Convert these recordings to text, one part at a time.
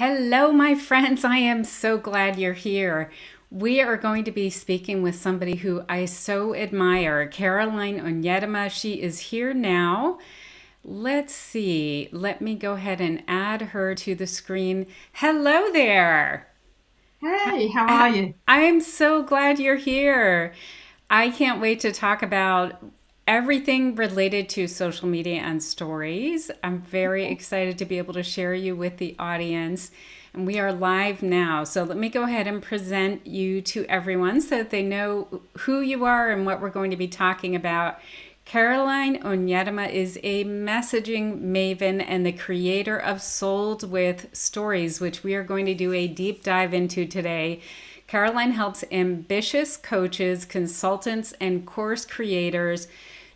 Hello, my friends. I am so glad you're here. We are going to be speaking with somebody who I so admire, Caroline Onyedema. She is here now. Let's see. Let me go ahead and add her to the screen. Hello there. Hey, how are you? I'm so glad you're here. I can't wait to talk about everything related to social media and stories. I'm very excited to be able to share you with the audience. And we are live now. So let me go ahead and present you to everyone so that they know who you are and what we're going to be talking about. Caroline Onyedema is a messaging maven and the creator of Sold with Stories, which we are going to do a deep dive into today. Caroline helps ambitious coaches, consultants, and course creators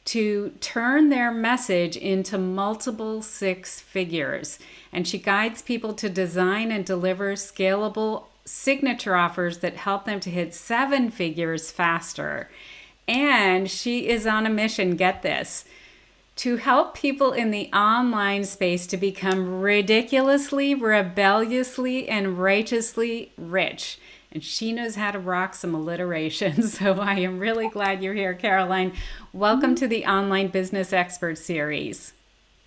to turn their message into multiple six figures. And she guides people to design and deliver scalable signature offers that help them to hit seven figures faster. And she is on a mission, get this, to help people in the online space to become ridiculously, rebelliously, and righteously rich. And she knows how to rock some alliteration. So I am really glad you're here, Caroline. Welcome Mhm. to the Online Business Expert Series.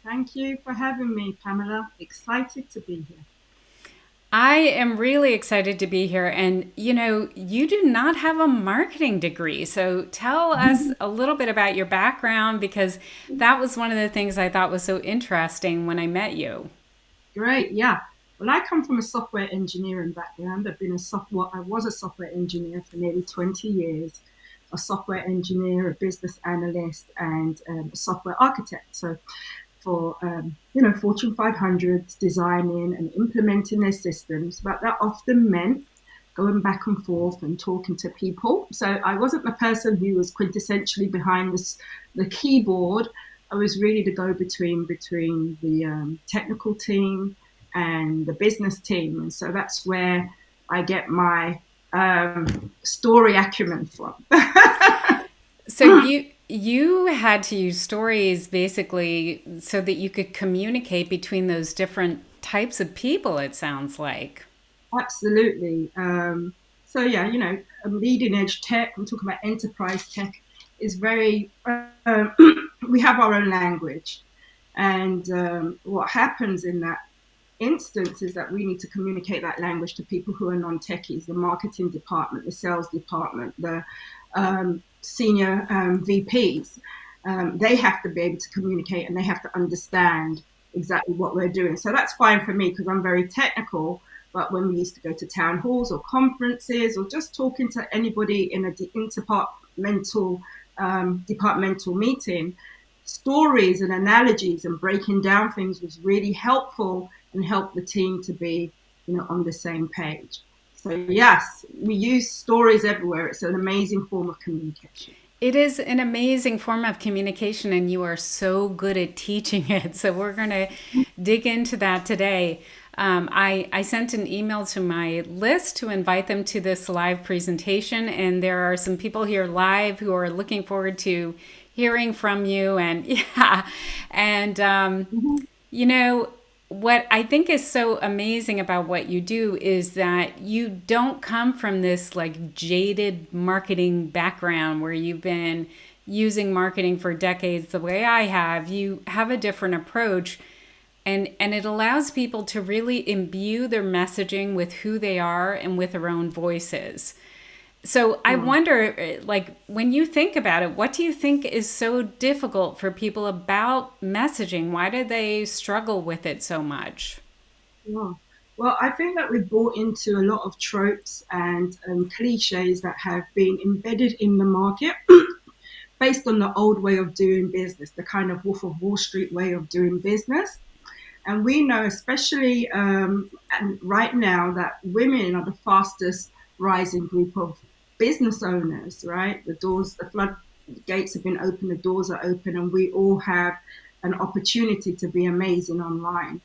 Thank you for having me, Pamela. Excited to be here. I am really excited to be here. And you do not have a marketing degree. So tell us a little bit about your background because that was one of the things I thought was so interesting when I met you. Great, yeah. Well, I come from a software engineering background. I was a software engineer for nearly 20 years, a software engineer, a business analyst, and a software architect. So for Fortune 500s, designing and implementing their systems, but that often meant going back and forth and talking to people. So I wasn't the person who was quintessentially behind the keyboard. I was really the go between the technical team and the business team, and so that's where I get my story acumen from. So you had to use stories basically so that you could communicate between those different types of people, it sounds like. Absolutely. So yeah, leading edge tech. I'm talking about enterprise tech. Is very. We have our own language, and what happens in that instance is that we need to communicate that language to people who are non-techies, the marketing department, the sales department, the senior VPs. They have to be able to communicate and they have to understand exactly what we're doing. So that's fine for me because I'm very technical. But when we used to go to town halls or conferences or just talking to anybody in a departmental meeting, stories and analogies and breaking down things was really helpful and helped the team to be, on the same page. So yes, we use stories everywhere. It's an amazing form of communication. It is an amazing form of communication, and you are so good at teaching it. So, we're going to dig into that today. I sent an email to my list to invite them to this live presentation, and there are some people here live who are looking forward to hearing from you. And yeah, and Mm-hmm. you know, what I think is so amazing about what you do is that you don't come from this like jaded marketing background where you've been using marketing for decades the way I have. You have a different approach, and it allows people to really imbue their messaging with who they are and with their own voices. So I Sure. wonder, like, when you think about it, what do you think is so difficult for people about messaging? Why do they struggle with it so much? Yeah. Well, I think that we've bought into a lot of tropes and cliches that have been embedded in the market based on the old way of doing business, the kind of Wolf of Wall Street way of doing business. And we know, especially and right now, that women are the fastest rising group of business owners, right? The floodgates have been open, the doors are open, and we all have an opportunity to be amazing online.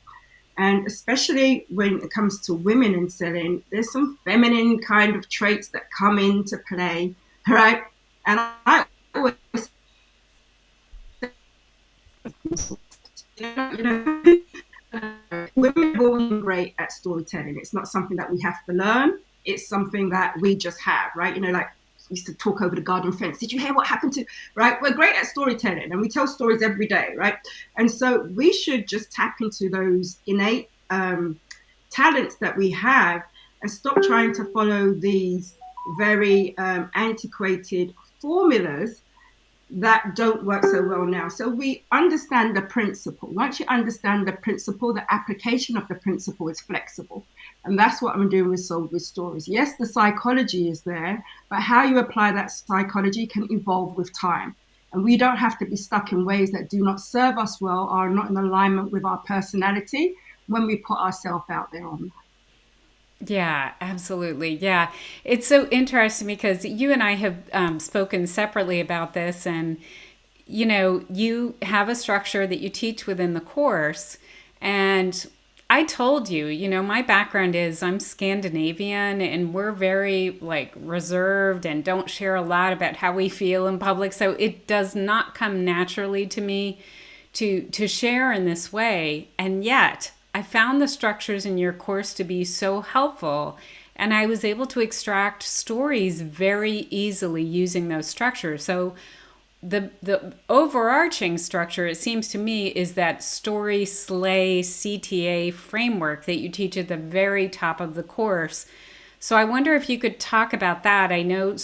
And especially when it comes to women in selling, there's some feminine kind of traits that come into play, right? And I always, you know, women are all great at storytelling. It's not something that we have to learn. It's something that we just have, right? You know, like we used to talk over the garden fence. Did you hear what happened to, right? We're great at storytelling and we tell stories every day, right? And so we should just tap into those innate talents that we have and stop trying to follow these very antiquated formulas that don't work so well now. So we understand the principle. Once you understand the principle, the application of the principle is flexible. And that's what I'm doing with Sold with Stories. Yes, the psychology is there, but how you apply that psychology can evolve with time. And we don't have to be stuck in ways that do not serve us well or are not in alignment with our personality when we put ourselves out there on that. Yeah, absolutely. Yeah. It's so interesting because you and I have spoken separately about this, and you have a structure that you teach within the course. And I told you, my background is I'm Scandinavian and we're very like reserved and don't share a lot about how we feel in public. So it does not come naturally to me to share in this way. And yet I found the structures in your course to be so helpful. And I was able to extract stories very easily using those structures. So the overarching structure, it seems to me, is that story slay CTA framework that you teach at the very top of the course. So I wonder if you could talk about that. I know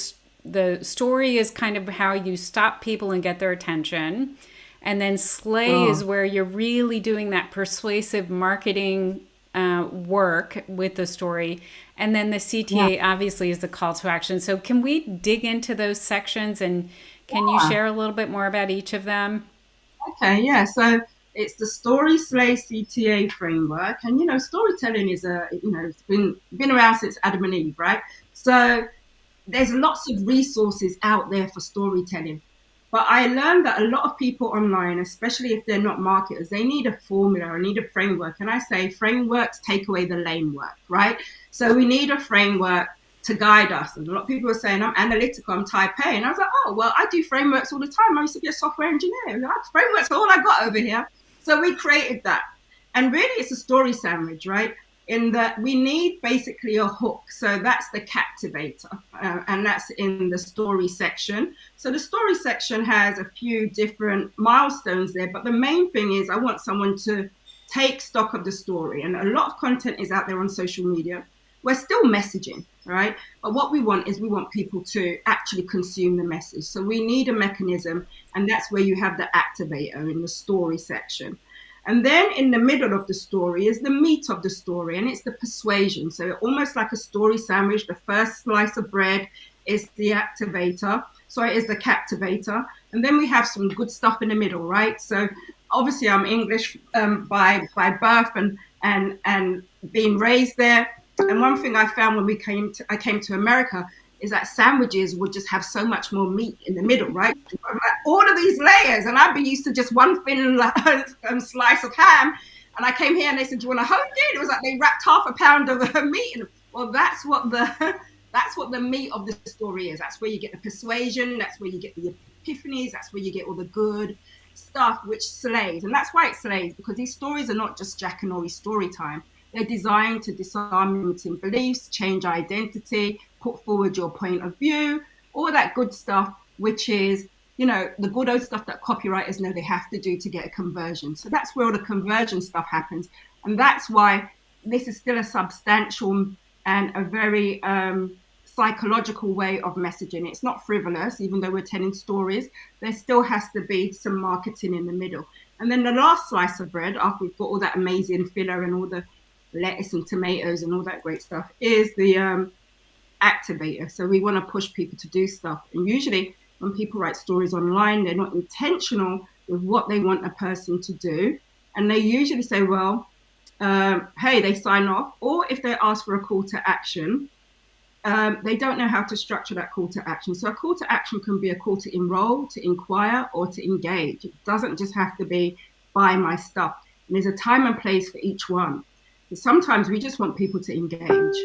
the story is kind of how you stop people and get their attention. And then slay is Oh, where you're really doing that persuasive marketing work with the story. And then the yeah. CTA obviously is the call to action. So can we dig into those sections, and can you Yeah. share a little bit more about each of them? Okay, yeah. So it's the Story Slay CTA framework, and storytelling is it's been around since Adam and Eve, right? So there's lots of resources out there for storytelling. But I learned that a lot of people online, especially if they're not marketers, they need a formula or need a framework. And I say frameworks take away the lame work, right? So we need a framework to guide us. And a lot of people are saying, I'm analytical, I'm type A. And I was like, oh, well, I do frameworks all the time. I used to be a software engineer. Frameworks are all I got over here. So we created that. And really, it's a story sandwich, right? In that we need basically a hook. So that's the captivator, and that's in the story section. So the story section has a few different milestones there, but the main thing is I want someone to take stock of the story. And a lot of content is out there on social media. We're still messaging, right? But what we want is we want people to actually consume the message. So we need a mechanism, and that's where you have the activator in the story section. And then in the middle of the story is the meat of the story, and it's the persuasion. So almost like a story sandwich, the first slice of bread is the activator. So it is the captivator. And then we have some good stuff in the middle, right? So obviously I'm English by birth and being raised there. And one thing I found when I came to America is that sandwiches would just have so much more meat in the middle, right? All of these layers, and I'd be used to just one thin slice of ham. And I came here and they said, "Do you want a whole dude?" It was like they wrapped half a pound of meat. And, well, that's what the meat of the story is. That's where you get the persuasion. That's where you get the epiphanies. That's where you get all the good stuff, which slays. And that's why it slays, because these stories are not just Jack and Ori story time. They're designed to disarm limiting beliefs, change identity, put forward your point of view, all that good stuff, which is, the good old stuff that copywriters know they have to do to get a conversion. So that's where all the conversion stuff happens. And that's why this is still a substantial and a very psychological way of messaging. It's not frivolous, even though we're telling stories. There still has to be some marketing in the middle. And then the last slice of bread, after we've got all that amazing filler and all the lettuce and tomatoes and all that great stuff, is the activator. So we want to push people to do stuff. And usually when people write stories online, they're not intentional with what they want a person to do. And they usually say, well, hey, they sign off. Or if they ask for a call to action, they don't know how to structure that call to action. So a call to action can be a call to enroll, to inquire, or to engage. It doesn't just have to be buy my stuff. And there's a time and place for each one. Sometimes we just want people to engage,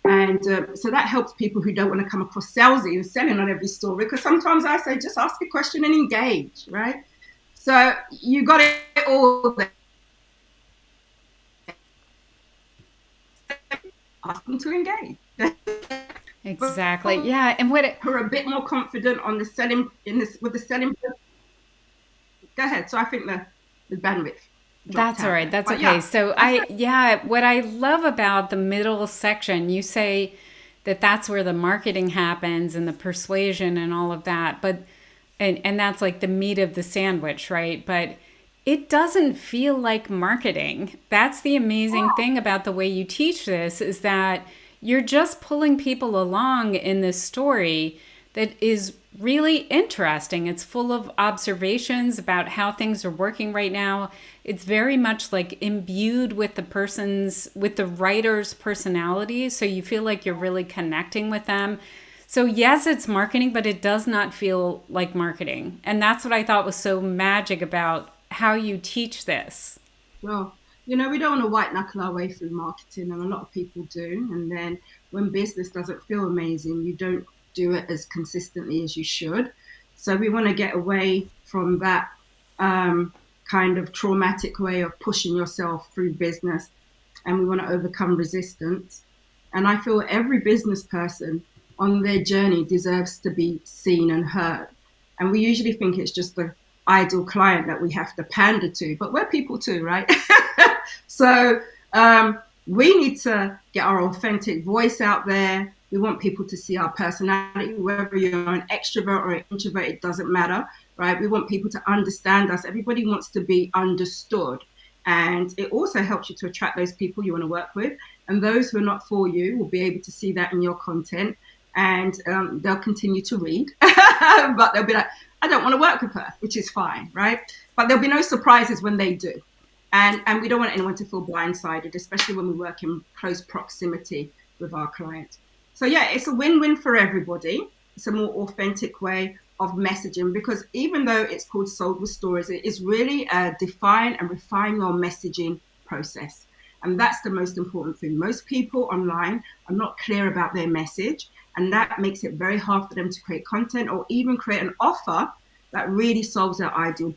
and so that helps people who don't want to come across salesy and selling on every story, because sometimes I say just ask a question and engage, right? So you got it all there. ask them to engage. Exactly. Yeah. And what it, Who are a bit more confident on the selling in this with the selling. Go ahead. So I think the bandwidth dropped that's all out right. there. That's But okay. yeah, So that's it. yeah, what I love about the middle section, you say that that's where the marketing happens and the persuasion and all of that. But, and that's like the meat of the sandwich, right? But it doesn't feel like marketing. That's the amazing thing about the way you teach this is that you're just pulling people along in this story that is really interesting. It's full of observations about how things are working right now. It's very much like imbued with with the writer's personality. So you feel like you're really connecting with them. So, yes, it's marketing, but it does not feel like marketing. And that's what I thought was so magic about how you teach this. Well, we don't want to white knuckle our way through marketing, and a lot of people do. And then when business doesn't feel amazing, you don't do it as consistently as you should. So we want to get away from that kind of traumatic way of pushing yourself through business, and we want to overcome resistance. And I feel every business person on their journey deserves to be seen and heard. And we usually think it's just the ideal client that we have to pander to, but we're people too, right? So we need to get our authentic voice out there. We want people to see our personality, whether you're an extrovert or an introvert, it doesn't matter, right? We want people to understand us. Everybody wants to be understood. And it also helps you to attract those people you want to work with. And those who are not for you will be able to see that in your content. And they'll continue to read, but they'll be like, I don't want to work with her, which is fine, right? But there'll be no surprises when they do. And we don't want anyone to feel blindsided, especially when we work in close proximity with our clients. So yeah, it's a win-win for everybody. It's a more authentic way of messaging, because even though it's called Sold with Stories, it is really a define and refine your messaging process. And that's the most important thing. Most people online are not clear about their message, and that makes it very hard for them to create content or even create an offer that really solves their ideal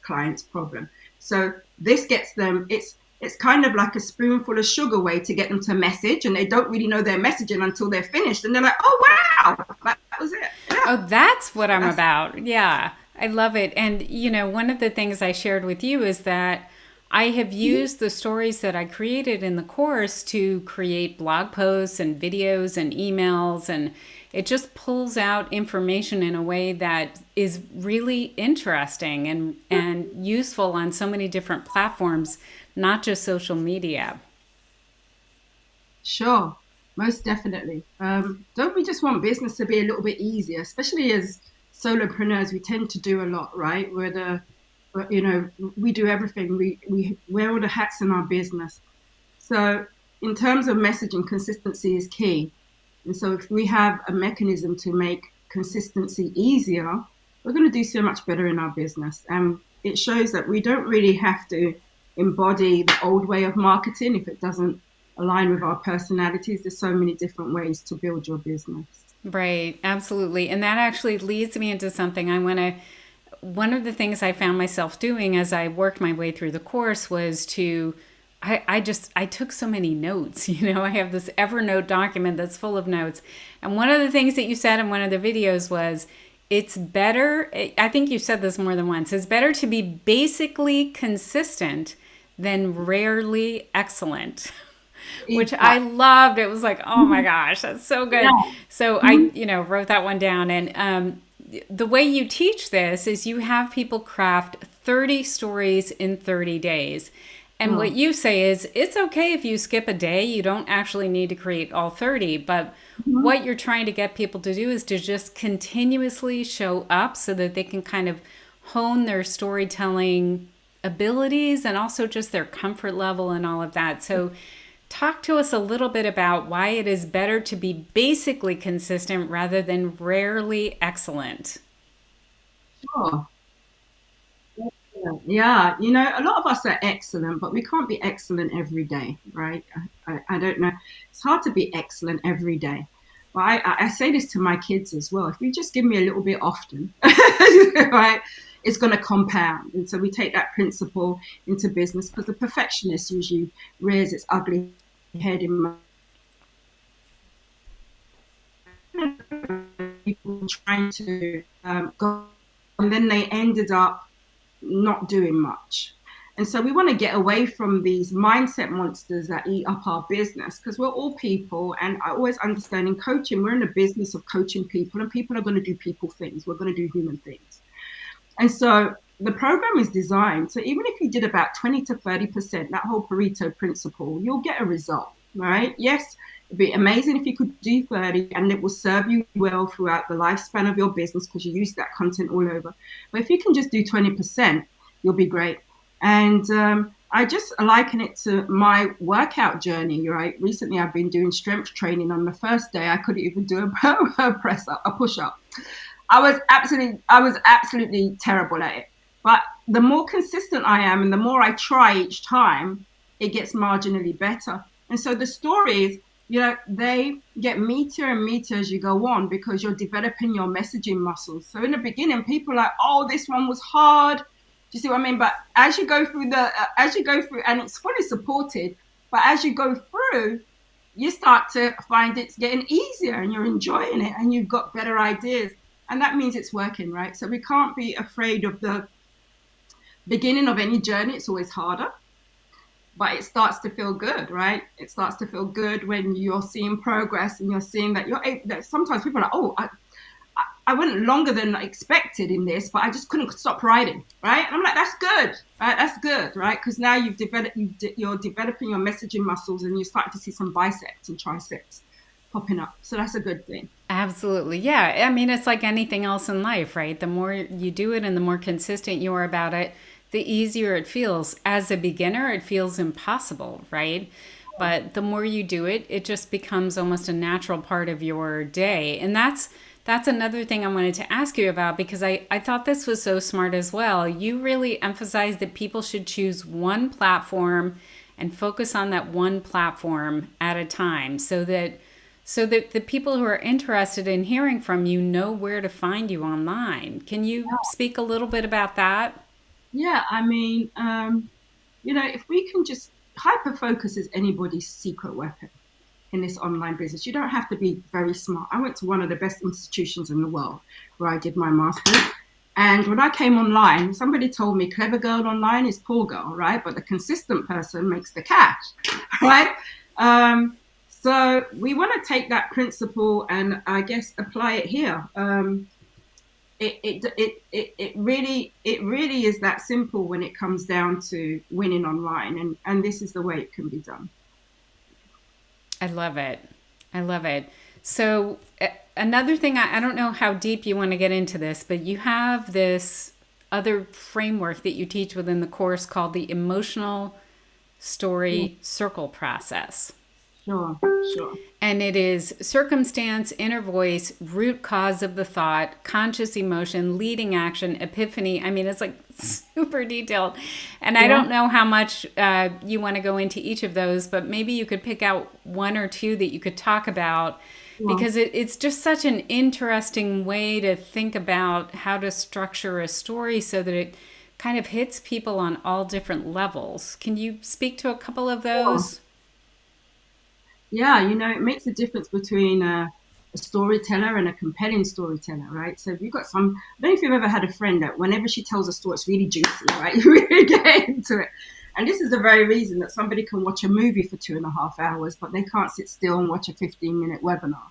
client's problem. So this gets them, it's kind of like a spoonful of sugar way to get them to message, and they don't really know their messaging until they're finished. And they're like, oh, wow, that was it. Yeah. Oh, that's what I'm That's, about. Yeah, I love it. And, one of the things I shared with you is that I have used the stories that I created in the course to create blog posts and videos and emails. And it just pulls out information in a way that is really interesting and useful on so many different platforms, not just social media. sure, most definitely. Don't we just want business to be a little bit easier, especially as solopreneurs? We tend to do a lot, right? But, we do everything. We wear all the hats in our business. So in terms of messaging, consistency is key. And so if we have a mechanism to make consistency easier, we're going to do so much better in our business. And it shows that we don't really have to embody the old way of marketing if it doesn't align with our personalities. There's so many different ways to build your business. Right, absolutely. And that actually leads me into something I want to. One of the things I found myself doing as I worked my way through the course was I took so many notes. I have this Evernote document that's full of notes. And one of the things that you said in one of the videos was, it's better, I think you said this more than once, it's better to be basically consistent than rarely excellent. Which I loved. It was like, oh my gosh, that's so good. Yeah. So I, Mhm. wrote that one down. And the way you teach this is you have people craft 30 stories in 30 days. And what Oh, you say is it's okay if you skip a day. You don't actually need to create all 30. But mhm. what you're trying to get people to do is to just continuously show up so that they can kind of hone their storytelling abilities and also just their comfort level and all of that. So talk to us a little bit about why it is better to be basically consistent rather than rarely excellent. Sure. Yeah, a lot of us are excellent, but we can't be excellent every day, right? I don't know. It's hard to be excellent every day. But I say this to my kids as well. If you just give me a little bit often, right, it's going to compound. And so we take that principle into business, because the perfectionist usually rears its ugly head in my people trying to go, and then they ended up not doing much. And so we want to get away from these mindset monsters that eat up our business, because we're all people. And I always understand in coaching, we're in the business of coaching people, and people are going to do people things. We're going to do human things. And so the program is designed so even if you did about 20 to 30%, that whole Pareto principle, you'll get a result, right? Yes, it'd be amazing if you could do 30 and it will serve you well throughout the lifespan of your business because you use that content all over. But if you can just do 20%, you'll be great. And I just liken it to my workout journey, right? Recently, I've been doing strength training. On the first day, I couldn't even do a press up, a push up. I was absolutely terrible at it. But the more consistent I am and the more I try each time, it gets marginally better. And so the stories, they get meatier and meatier as you go on because you're developing your messaging muscles. So in the beginning, people are like, "Oh, this one was hard." Do you see what I mean? But as you go through, and it's fully supported. But as you go through, you start to find it's getting easier and you're enjoying it and you've got better ideas. And that means it's working, right? So we can't be afraid of the beginning of any journey. It's always harder, but it starts to feel good, right? It starts to feel good when you're seeing progress and you're seeing that that sometimes people are like, "Oh, I went longer than I expected in this, but I just couldn't stop writing," right? And I'm like, "That's good, right? That's good, right?" Because now you're developing your messaging muscles and you're starting to see some biceps and triceps popping up. So that's a good thing. Absolutely. Yeah. I mean, it's like anything else in life, right? The more you do it and the more consistent you are about it, the easier it feels. As a beginner, it feels impossible, right? But the more you do it, it just becomes almost a natural part of your day. And that's another thing I wanted to ask you about because I thought this was so smart as well. You really emphasize that people should choose one platform and focus on that one platform at a time so that the people who are interested in hearing from you know where to find you online. Can you speak a little bit about that? Yeah, I mean, if we can just hyper focus is anybody's secret weapon in this online business. You don't have to be very smart. I went to one of the best institutions in the world where I did my master's. And when I came online, somebody told me clever girl online is poor girl, right? But the consistent person makes the cash, right? So we want to take that principle and I guess apply it here. It really is that simple when it comes down to winning online, and this is the way it can be done. I love it. I love it. So, another thing, I don't know how deep you want to get into this, but you have this other framework that you teach within the course called the emotional Yeah, story circle process. sure, sure. And it is circumstance, inner voice, root cause of the thought, conscious emotion, leading action, epiphany. I mean, it's like super detailed. And I Yeah, don't know how much you want to go into each of those, but maybe you could pick out one or two that you could talk about sure. because it's just such an interesting way to think about how to structure a story so that it kind of hits people on all different levels. Can you speak to a couple of Sure. those? Yeah, it makes a difference between a storyteller and a compelling storyteller, right? So if you've got I don't know if you've ever had a friend that whenever she tells a story, it's really juicy, right? You really get into it. And this is the very reason that somebody can watch a movie for 2.5 hours, but they can't sit still and watch a 15-minute webinar.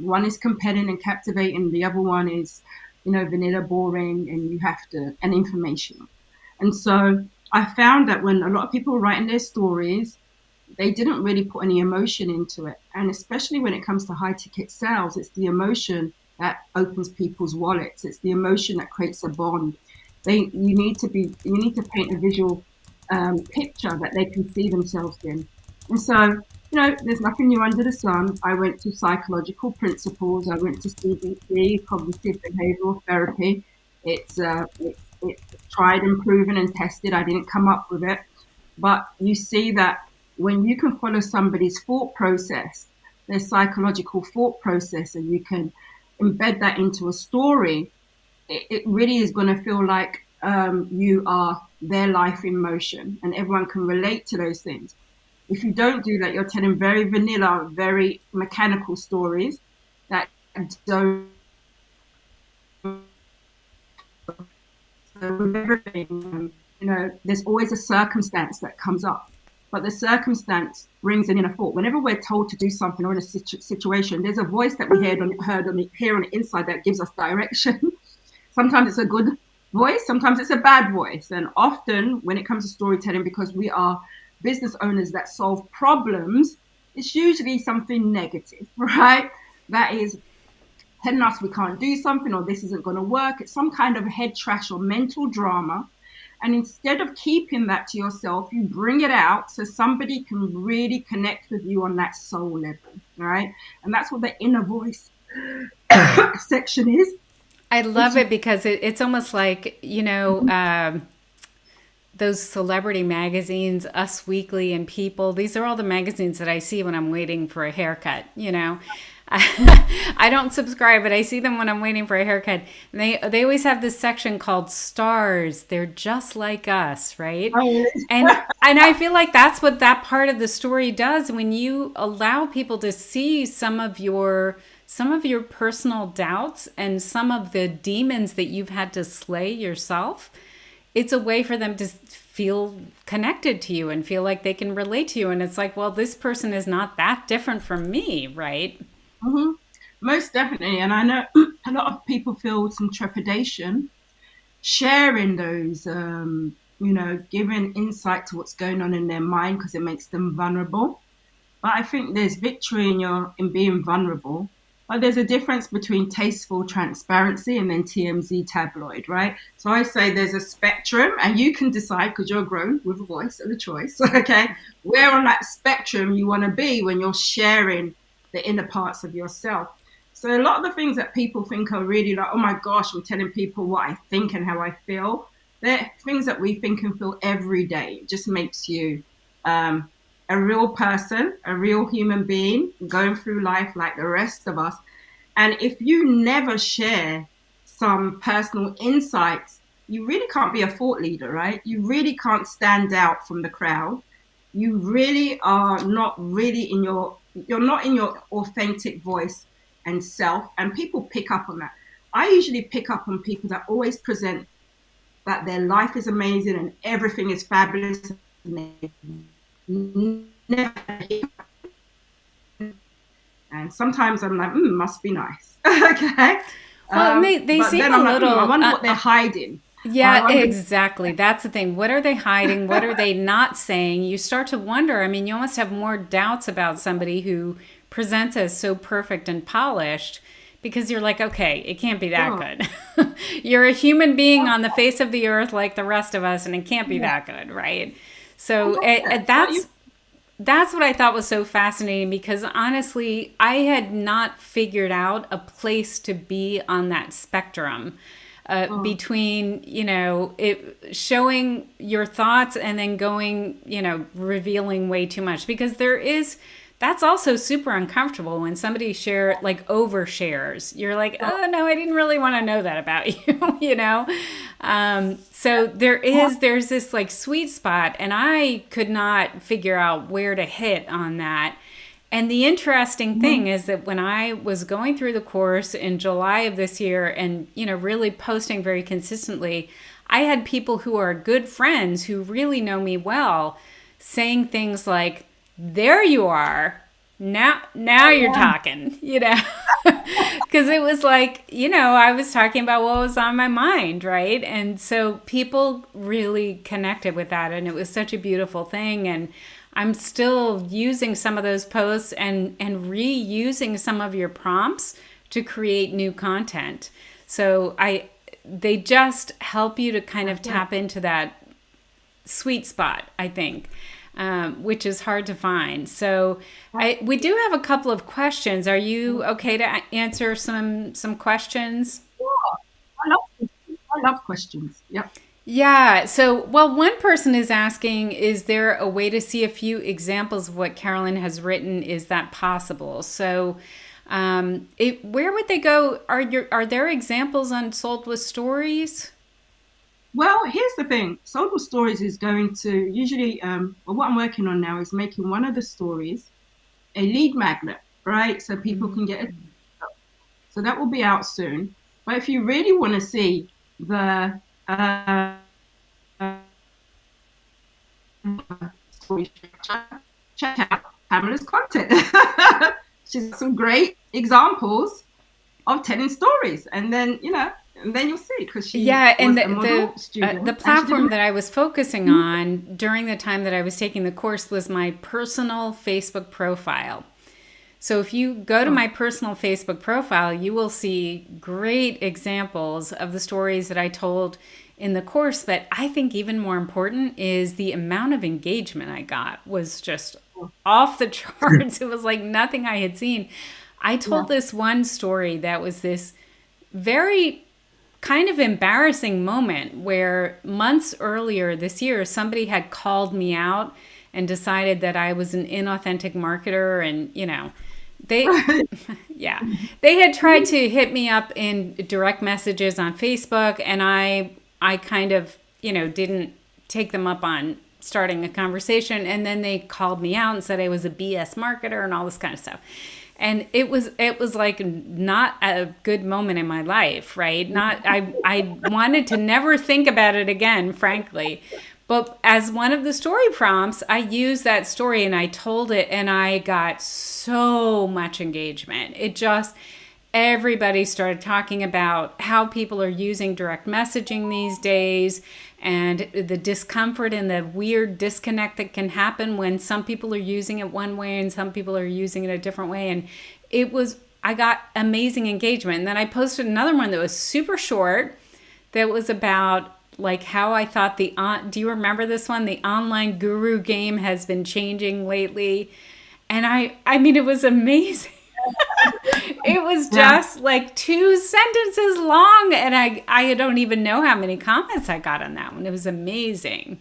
One is compelling and captivating. The other one is, vanilla, boring, and and informational. And so I found that when a lot of people were writing their stories, they didn't really put any emotion into it. And especially when it comes to high ticket sales, it's the emotion that opens people's wallets. It's the emotion that creates a bond. You need to paint a visual picture that they can see themselves in. And so, there's nothing new under the sun. I went to psychological principles. I went to CBT, cognitive behavioral therapy. It's tried and proven and tested. I didn't come up with it, but you see that when you can follow somebody's thought process, their psychological thought process, and you can embed that into a story, it really is going to feel like you are their life in motion, and everyone can relate to those things. If you don't do that, you're telling very vanilla, very mechanical stories that don't. With everything, there's always a circumstance that comes up, but the circumstance brings in a thought. Whenever we're told to do something or in a situation, there's a voice that we hear on the inside that gives us direction. Sometimes it's a good voice, sometimes it's a bad voice. And often when it comes to storytelling, because we are business owners that solve problems, it's usually something negative, right? That is telling us we can't do something or this isn't going to work. It's some kind of head trash or mental drama. And instead of keeping that to yourself, you bring it out so somebody can really connect with you on that soul level, right? And that's what the inner voice section is. I love it because it's almost like, those celebrity magazines, Us Weekly and People. These are all the magazines that I see when I'm waiting for a haircut, I don't subscribe, but I see them when I'm waiting for a haircut. And they always have this section called Stars. They're just like us, right? Oh, And I feel like that's what that part of the story does when you allow people to see some of your personal doubts and some of the demons that you've had to slay yourself. It's a way for them to feel connected to you and feel like they can relate to you. And it's like, well, this person is not that different from me, right? mm-hmm. Most definitely. And I know a lot of people feel some trepidation sharing those, giving insight to what's going on in their mind because it makes them vulnerable. But I think there's victory in being vulnerable. But there's a difference between tasteful transparency and then TMZ tabloid, right? So I say there's a spectrum, and you can decide because you're grown with a voice and a choice, okay? Where on that spectrum you want to be when you're sharing the inner parts of yourself. So a lot of the things that people think are really like, oh my gosh, I'm telling people what I think and how I feel. They're things that we think and feel every day. It just makes you a real person, a real human being going through life like the rest of us. And if you never share some personal insights, you really can't be a thought leader, right? You really can't stand out from the crowd. You really are not really you're not in your authentic voice and self. And people pick up on that. I usually pick up on people that always present that their life is amazing and everything is fabulous. And sometimes I'm like, must be nice. Okay. Well, and they But seem then a I'm like, little. I wonder what they're hiding. I Yeah, wonder. exactly. That's the thing. What are they hiding? What are they not saying? You start to wonder. I mean, you almost have more doubts about somebody who presents as so perfect and polished because you're like, okay, it can't be that Oh, good. You're a human being on the face of the earth like the rest of us, and it can't be yeah, that good, right? I So love that. But you, that's what I thought was so fascinating because honestly, I had not figured out a place to be on that spectrum oh, between, showing your thoughts and then going, revealing way too much because that's also super uncomfortable when somebody overshares. You're like, oh, oh no, I didn't really want to know that about you, So oh, there's this like sweet spot, and I could not figure out where to hit on that. And the interesting mhm, thing is that when I was going through the course in July of this year and, really posting very consistently, I had people who are good friends who really know me well saying things like, there you are. Now you're yeah, talking, because it was like, I was talking about what was on my mind, right? And so people really connected with that. And it was such a beautiful thing. And I'm still using some of those posts and reusing some of your prompts to create new content. So they just help you to kind of yeah. tap into that sweet spot, I think, which is hard to find. So we do have a couple of questions. Are you okay to answer some questions? I love questions. I love questions. Yep. Yeah. So, well, one person is asking, is there a way to see a few examples of what Carolyn has written? Is that possible? So, where would they go? Are there examples on Sold with Stories? Well, here's the thing. Social Stories is going to usually, well, what I'm working on now is making one of the stories a lead magnet, right? So people can get it. Mm. So that will be out soon. But if you really want to see the story structure, check out Pamela's content. She's got some great examples of telling stories, and then you'll see because she Yeah, and was a model the student and she did. platform that I was focusing on during the time that I was taking the course was my personal Facebook profile. So if you go to my personal Facebook profile, you will see great examples of the stories that I told in the course. But I think even more important is the amount of engagement I got was just off the charts. It was like nothing I had seen. I Yeah. told this one story that was this very kind of embarrassing moment where months earlier this year, somebody had called me out and decided that I was an inauthentic marketer. And, they, yeah, they had tried to hit me up in direct messages on Facebook. And I kind of, didn't take them up on starting a conversation. And then they called me out and said I was a BS marketer and all this kind of stuff. And it was like not a good moment in my life, right? Not I wanted to never think about it again, frankly. But as one of the story prompts, I used that story and I told it, and I got so much engagement. It just, everybody started talking about how people are using direct messaging these days, and the discomfort and the weird disconnect that can happen when some people are using it one way and some people are using it a different way. And I got amazing engagement. And then I posted another one that was super short that was about like how I thought do you remember this one? The online guru game has been changing lately. And I mean, it was amazing. It was Yeah. just like two sentences long, and I don't even know how many comments I got on that one. It was amazing.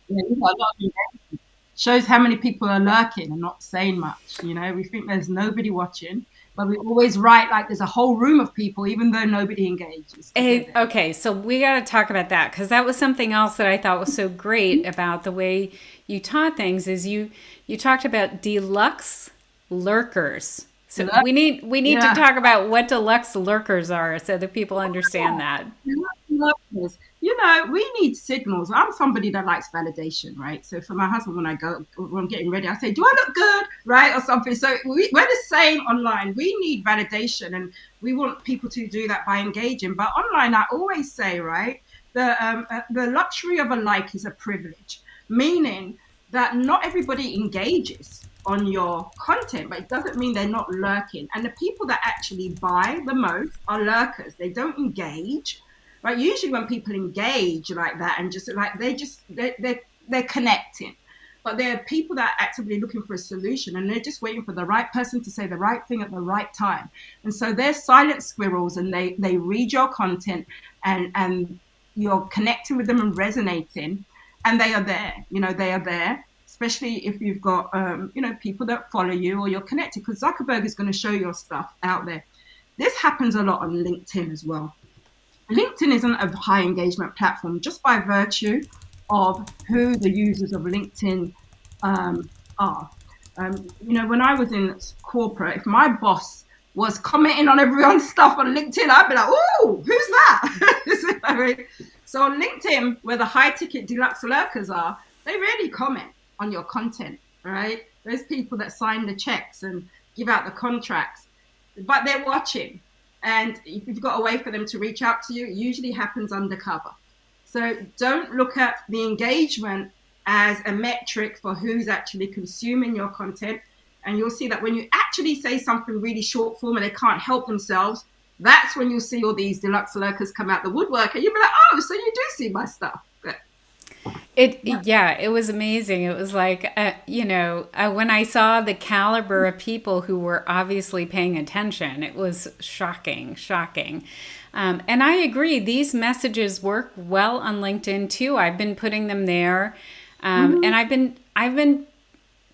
Yeah, you got a lot of engagement. Shows how many people are lurking and not saying much. We think there's nobody watching, but we always write like there's a whole room of people, even though nobody engages because they're there. Okay, so we got to talk about that because that was something else that I thought was so great about the way you taught things is you talked about deluxe lurkers. You So know? we need to Yeah. talk about what deluxe lurkers are so that people understand that. Yes. We need signals. I'm somebody that likes validation, right? So for my husband, when I'm getting ready, I say, "Do I look good?" Right, or something. So we're the same online. We need validation, and we want people to do that by engaging. But online, I always say, right, the luxury of a like is a privilege, meaning that not everybody engages on your content, but it doesn't mean they're not lurking. And the people that actually buy the most are lurkers. They don't engage, right? Usually when people engage like that and just like they're connecting, but there are people that are actively looking for a solution and they're just waiting for the right person to say the right thing at the right time. And so they're silent squirrels, and they read your content, and you're connecting with them and resonating, and they are there, especially if you've got people that follow you or you're connected, because Zuckerberg is going to show your stuff out there. This happens a lot on LinkedIn as well. LinkedIn isn't a high engagement platform just by virtue of who the users of LinkedIn are. When I was in corporate, if my boss was commenting on everyone's stuff on LinkedIn, I'd be like, "Oh, who's that?" I mean, so on LinkedIn, where the high ticket deluxe lurkers are, they really comment on your content, right? Those people that sign the checks and give out the contracts, but they're watching. And if you've got a way for them to reach out to you, it usually happens undercover. So don't look at the engagement as a metric for who's actually consuming your content. And you'll see that when you actually say something really short form and they can't help themselves, that's when you'll see all these deluxe lurkers come out the woodwork, and you'll be like, "Oh, so you do see my stuff." But, yeah. Yeah, it was amazing. It was like, when I saw the caliber of people who were obviously paying attention, it was shocking, shocking. And I agree, these messages work well on LinkedIn too. I've been putting them there, Mm-hmm. and I've been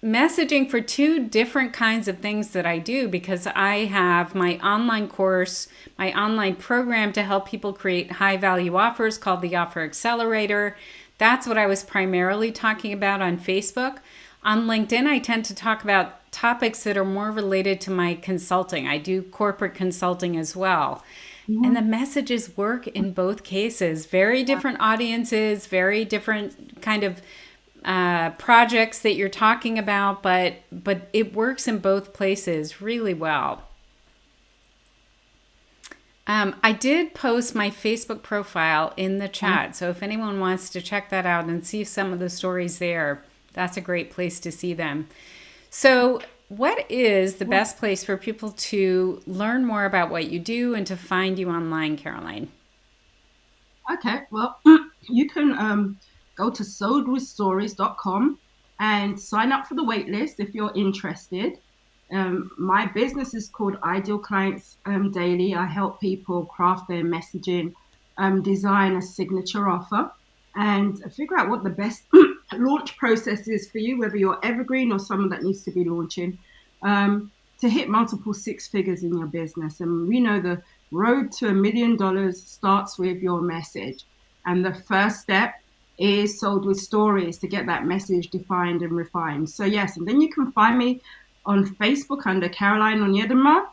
messaging for two different kinds of things that I do, because I have my online course, my online program to help people create high value offers called the Offer Accelerator. That's what I was primarily talking about on Facebook. On LinkedIn, I tend to talk about topics that are more related to my consulting. I do corporate consulting as well. And the Mhm. messages work in both cases. Very different audiences, very different kind of projects that you're talking about, but it works in both places really well. I did post my Facebook profile in the chat, so if anyone wants to check that out and see some of the stories there, that's a great place to see them. So, what is the best place for people to learn more about what you do and to find you online, Caroline? Okay, well, you can go to soldwithstories.com and sign up for the wait list if you're interested. My business is called Ideal Clients Daily. I help people craft their messaging, design a signature offer, and figure out what the best launch process is for you, whether you're evergreen or someone that needs to be launching, to hit multiple six figures in your business. And we know the road to $1 million starts with your message. And the first step is sold with stories to get that message defined and refined. So, yes, and then you can find me on Facebook under Caroline Onyedema.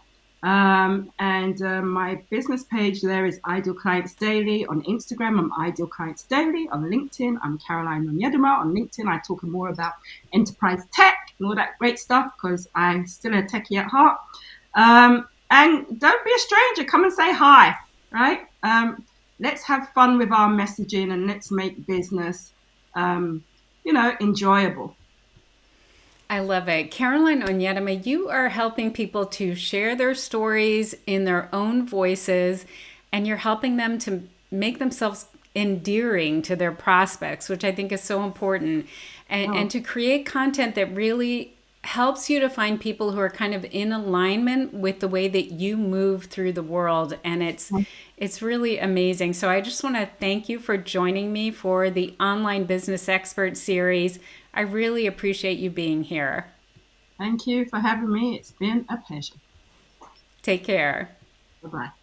And my business page there is Ideal Clients Daily. On Instagram, I'm Ideal Clients Daily. On LinkedIn, I'm Caroline Onyedema. On LinkedIn, I talk more about enterprise tech and all that great stuff because I'm still a techie at heart. And don't be a stranger. Come and say hi, right? Let's have fun with our messaging and let's make business, enjoyable. I love it. Caroline Onyedema, you are helping people to share their stories in their own voices, and you're helping them to make themselves endearing to their prospects, which I think is so important, and Oh, to create content that really helps you to find people who are kind of in alignment with the way that you move through the world. And it's really amazing. So I just want to thank you for joining me for the Online Business Expert series. I really appreciate you being here. thank you for having me. It's been a pleasure. Take care. Bye bye.